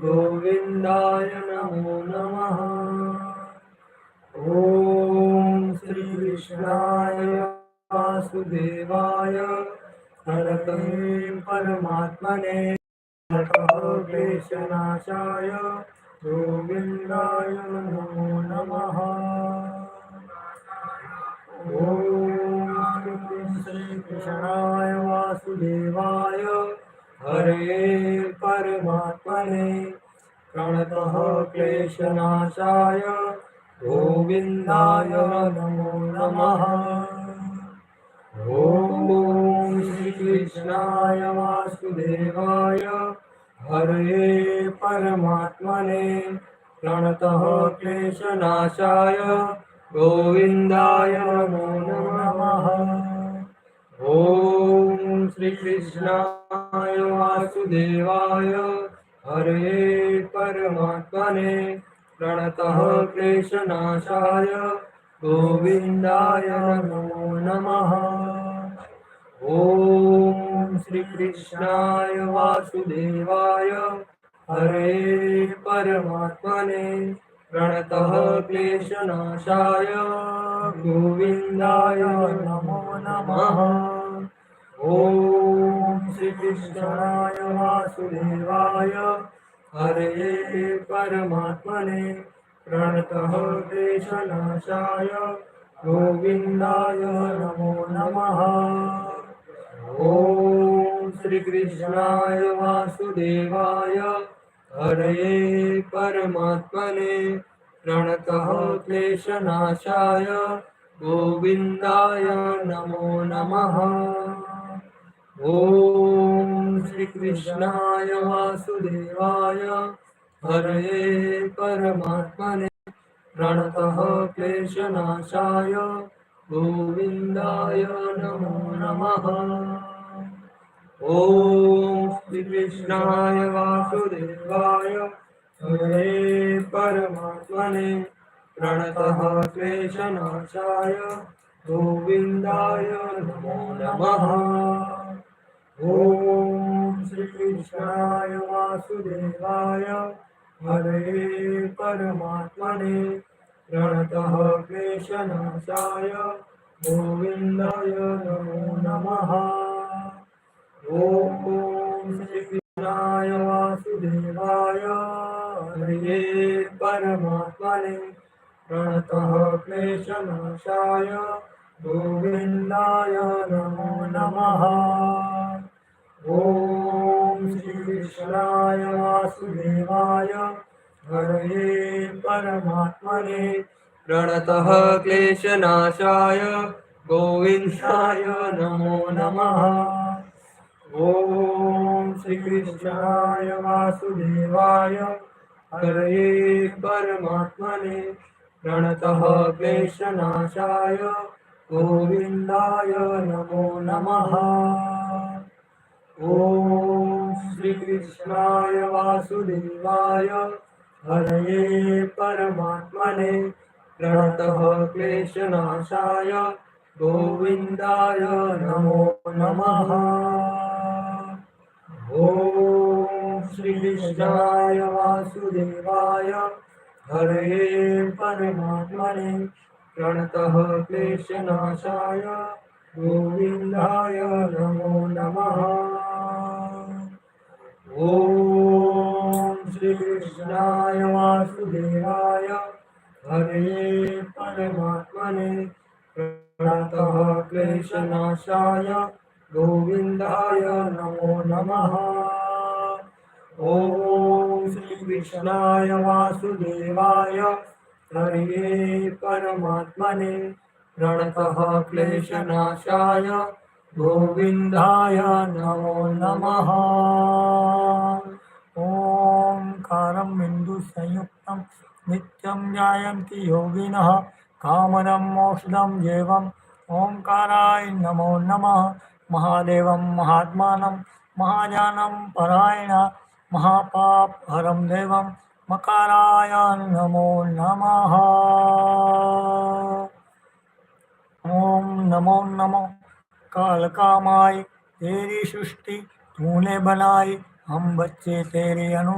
गोविन्दाय नमो नमः। ॐ श्रीकृष्णाय वासुदेवाय हरये परमात्मने क्लेशनाशाय गोविन्दाय नमो नमः। ॐ श्रीकृष्णाय वासुदेवाय हरये परमात्मने प्रणतः क्लेशनाशाय गोविन्दाय नमो नमः। ॐ श्रीकृष्णाय वासुदेवाय हरये परमात्मने प्रणतः क्लेशनाशाय गोविन्दाय नमो नमः। ॐ श्रीकृष्णाय वासुदेवाय हरये परमात्मने प्रणतः क्लेशनाशाय गोविन्दाय नमो नमः। ॐ श्रीकृष्णाय वासुदेवाय हरये परमात्मने प्रणतः क्लेशनाशाय गोविन्दाय नमो नमः। ॐ श्रीकृष्णाय वासुदेवाय हरये परमात्मने प्रणतः क्लेशनाशाय गोविन्दाय नमो नमः। ॐ श्रीकृष्णाय वासुदेवाय हरये परमात्मने प्रणतः क्लेशनाशाय गोविन्दाय नमो नमः। ॐ श्रीकृष्णाय वासुदेवाय हरये परमात्मने प्रणतः क्लेशनाशाय गोविन्दाय नमो नमः। ॐ श्रीकृष्णाय वासुदेवाय हरये परमात्मने प्रणतः क्लेशनाशाय गोविन्दाय नमो नमः। ॐ श्रीकृष्णाय वासुदेवाय हरये परमात्मने प्रणतः क्लेशनाशाय गोविन्दाय नमो नमः। ॐ श्रीकृष्णाय वासुदेवाय हरये परमात्मने प्रणतः क्लेशनाशाय गोविन्दाय नमो नमः। ॐ श्रीकृष्णाय वासुदेवाय हरये परमात्मने प्रणतः क्लेशनाशाय गोविन्दाय नमो नमः। ॐ श्रीकृष्णाय वासुदेवाय हरये परमात्मने प्रणतः क्लेशनाशाय गोविन्दाय नमो नमः। ॐ श्रीकृष्णाय वासुदेवाय हरये परमात्मने प्रणतः क्लेशनाशाय गोविन्दाय नमो नमः। ॐ श्रीकृष्णाय वासुदेवाय हरये परमात्मने प्रणतः क्लेशनाशाय गोविन्दाय नमो नमः। ॐ श्रीकृष्णाय वासुदेवाय हरये परमात्मने प्रणतः क्लेशनाशाय गोविन्दाय नमो नमः। ॐ श्रीकृष्णाय वासुदेवाय हरये परमात्मने प्रणतः क्लेशनाशाय गोविन्दाय नमो नमः। ओंकारं बिंदु संयुक्तं नित्यं जायन्ति योगिनः कामदं मोक्षदं देवम् ओंकाराय नमो नमः। महादेवं महात्मानं महाज्ञानं परायण महापाप हरं देवं मकाराय नमो नमः। ओम नमो नमो कालकामाय तेरी सृष्टि तूने बनाई हम बच्चे तेरे अनु